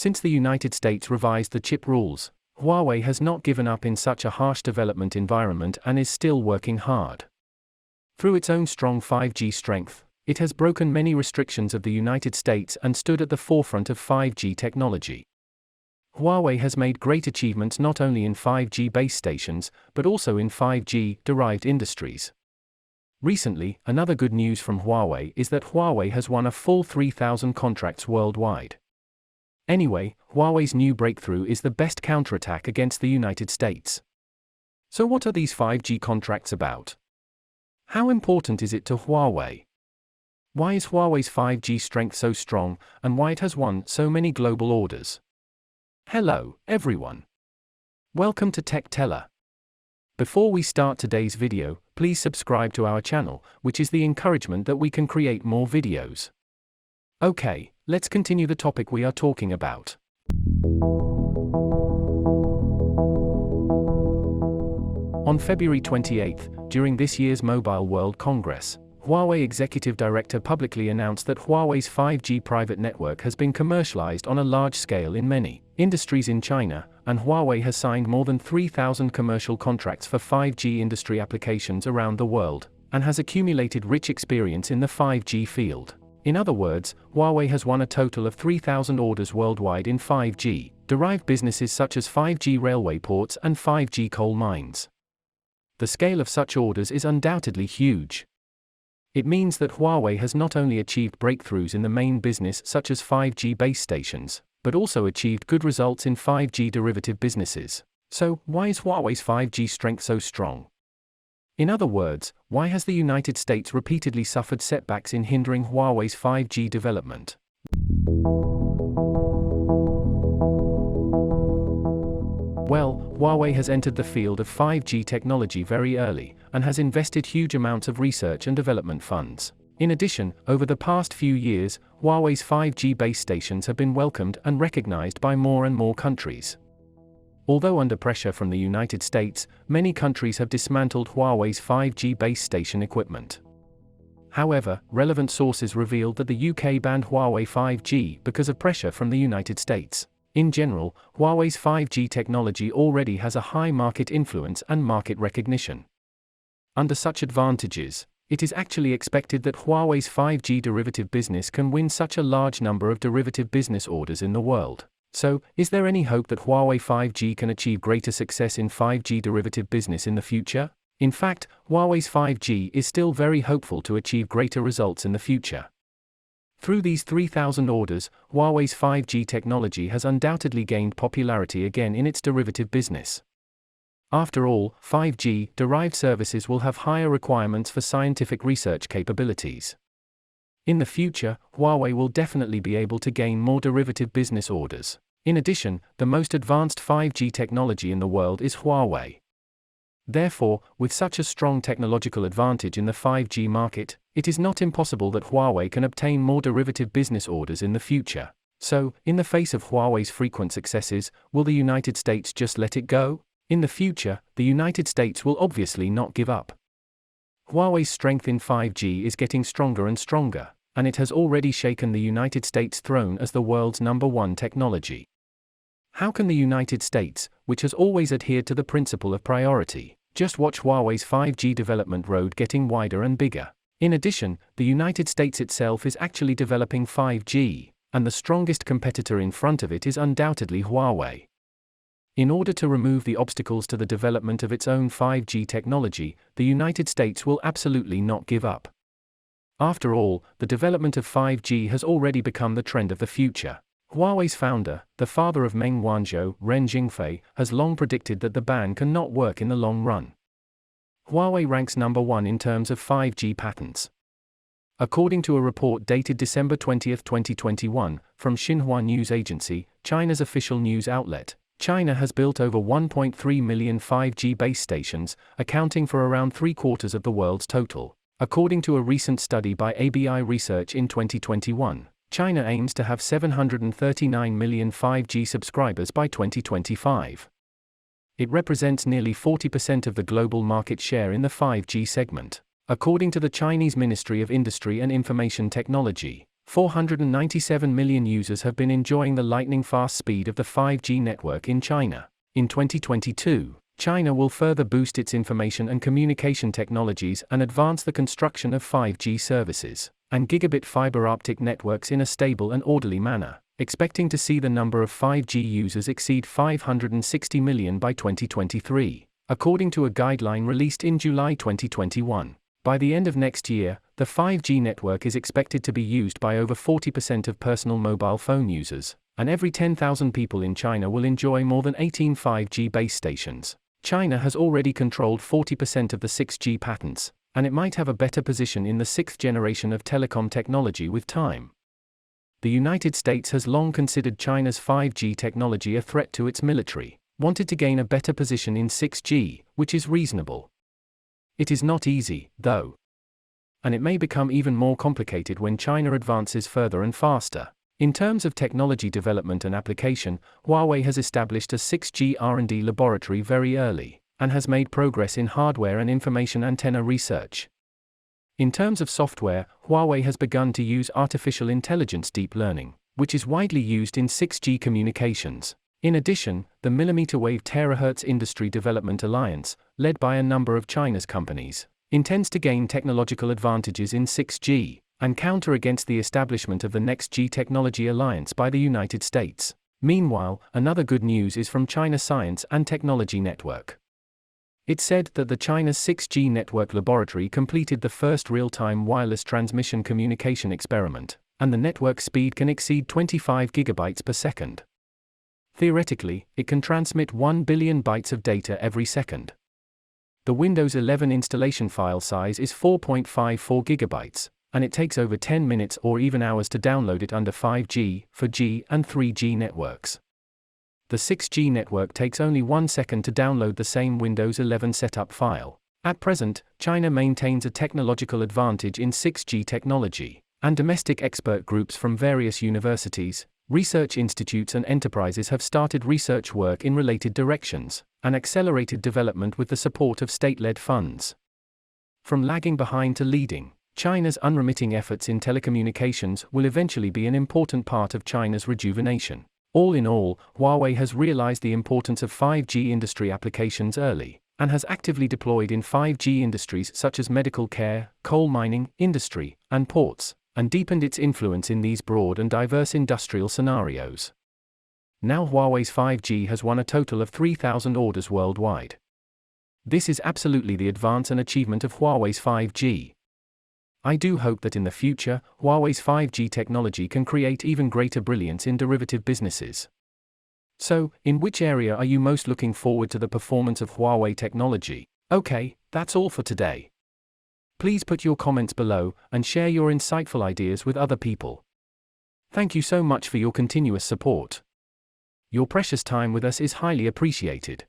Since the United States revised the chip rules, Huawei has not given up in such a harsh development environment and is still working hard. Through its own strong 5G strength, it has broken many restrictions of the United States and stood at the forefront of 5G technology. Huawei has made great achievements not only in 5G base stations, but also in 5G-derived industries. Recently, another good news from Huawei is that Huawei has won a full 3,000 contracts worldwide. Anyway, Huawei's new breakthrough is the best counterattack against the United States. So what are these 5G contracts about? How important is it to Huawei? Why is Huawei's 5G strength so strong, and why it has won so many global orders? Hello, everyone. Welcome to Tech Teller. Before we start today's video, please subscribe to our channel, which is the encouragement that we can create more videos. Okay, let's continue the topic we are talking about. On February 28, during this year's Mobile World Congress, Huawei Executive Director publicly announced that Huawei's 5G private network has been commercialized on a large scale in many industries in China, and Huawei has signed more than 3,000 commercial contracts for 5G industry applications around the world, and has accumulated rich experience in the 5G field. In other words, Huawei has won a total of 3,000 orders worldwide in 5G-derived businesses such as 5G railway ports and 5G coal mines. The scale of such orders is undoubtedly huge. It means that Huawei has not only achieved breakthroughs in the main business such as 5G base stations, but also achieved good results in 5G derivative businesses. So, why is Huawei's 5G strength so strong? In other words, why has the United States repeatedly suffered setbacks in hindering Huawei's 5G development? Well, Huawei has entered the field of 5G technology very early, and has invested huge amounts of research and development funds. In addition, over the past few years, Huawei's 5G base stations have been welcomed and recognized by more and more countries. Although under pressure from the United States, many countries have dismantled Huawei's 5G base station equipment. However, relevant sources revealed that the UK banned Huawei 5G because of pressure from the United States. In general, Huawei's 5G technology already has a high market influence and market recognition. Under such advantages, it is actually expected that Huawei's 5G derivative business can win such a large number of derivative business orders in the world. So, is there any hope that Huawei 5G can achieve greater success in 5G derivative business in the future? In fact, Huawei's 5G is still very hopeful to achieve greater results in the future. Through these 3,000 orders, Huawei's 5G technology has undoubtedly gained popularity again in its derivative business. After all, 5G-derived services will have higher requirements for scientific research capabilities. In the future, Huawei will definitely be able to gain more derivative business orders. In addition, the most advanced 5G technology in the world is Huawei. Therefore, with such a strong technological advantage in the 5G market, it is not impossible that Huawei can obtain more derivative business orders in the future. So, in the face of Huawei's frequent successes, will the United States just let it go? In the future, the United States will obviously not give up. Huawei's strength in 5G is getting stronger and stronger, and it has already shaken the United States' throne as the world's #1 technology. How can the United States, which has always adhered to the principle of priority, just watch Huawei's 5G development road getting wider and bigger? In addition, the United States itself is actually developing 5G, and the strongest competitor in front of it is undoubtedly Huawei. In order to remove the obstacles to the development of its own 5G technology, the United States will absolutely not give up. After all, the development of 5G has already become the trend of the future. Huawei's founder, the father of Meng Wanzhou, Ren Jingfei, has long predicted that the ban cannot work in the long run. Huawei ranks #1 in terms of 5G patents. According to a report dated December 20, 2021, from Xinhua News Agency, China's official news outlet, China has built over 1.3 million 5G base stations, accounting for around 3/4 of the world's total. According to a recent study by ABI Research in 2021, China aims to have 739 million 5G subscribers by 2025. It represents nearly 40% of the global market share in the 5G segment. According to the Chinese Ministry of Industry and Information Technology, 497 million users have been enjoying the lightning-fast speed of the 5G network in China. In 2022, China will further boost its information and communication technologies and advance the construction of 5G services and gigabit fiber optic networks in a stable and orderly manner, expecting to see the number of 5G users exceed 560 million by 2023, according to a guideline released in July 2021. By the end of next year, the 5G network is expected to be used by over 40% of personal mobile phone users, and every 10,000 people in China will enjoy more than 18 5G base stations. China has already controlled 40% of the 6G patents, and it might have a better position in the sixth generation of telecom technology with time. The United States has long considered China's 5G technology a threat to its military, wanted to gain a better position in 6G, which is reasonable. It is not easy, though. And it may become even more complicated when China advances further and faster. In terms of technology development and application, Huawei has established a 6G R&D laboratory very early, and has made progress in hardware and information antenna research. In terms of software, Huawei has begun to use artificial intelligence deep learning, which is widely used in 6G communications. In addition, the millimeter wave terahertz Industry Development Alliance, led by a number of China's companies, intends to gain technological advantages in 6G, and counter against the establishment of the Next G Technology Alliance by the United States. Meanwhile, another good news is from China Science and Technology Network. It said that the China's 6G network laboratory completed the first real-time wireless transmission communication experiment, and the network speed can exceed 25 gigabytes per second. Theoretically, it can transmit 1 billion bytes of data every second. The Windows 11 installation file size is 4.54 gigabytes, and it takes over 10 minutes or even hours to download it under 5G, 4G, and 3G networks. The 6G network takes only 1 second to download the same Windows 11 setup file. At present, China maintains a technological advantage in 6G technology, and domestic expert groups from various universities, research institutes and enterprises have started research work in related directions, and accelerated development with the support of state-led funds. From lagging behind to leading, China's unremitting efforts in telecommunications will eventually be an important part of China's rejuvenation. All in all, Huawei has realized the importance of 5G industry applications early, and has actively deployed in 5G industries such as medical care, coal mining, industry, and ports, and deepened its influence in these broad and diverse industrial scenarios. Now Huawei's 5G has won a total of 3,000 orders worldwide. This is absolutely the advance and achievement of Huawei's 5G. I do hope that in the future, Huawei's 5G technology can create even greater brilliance in derivative businesses. So, in which area are you most looking forward to the performance of Huawei technology? Okay, that's all for today. Please put your comments below and share your insightful ideas with other people. Thank you so much for your continuous support. Your precious time with us is highly appreciated.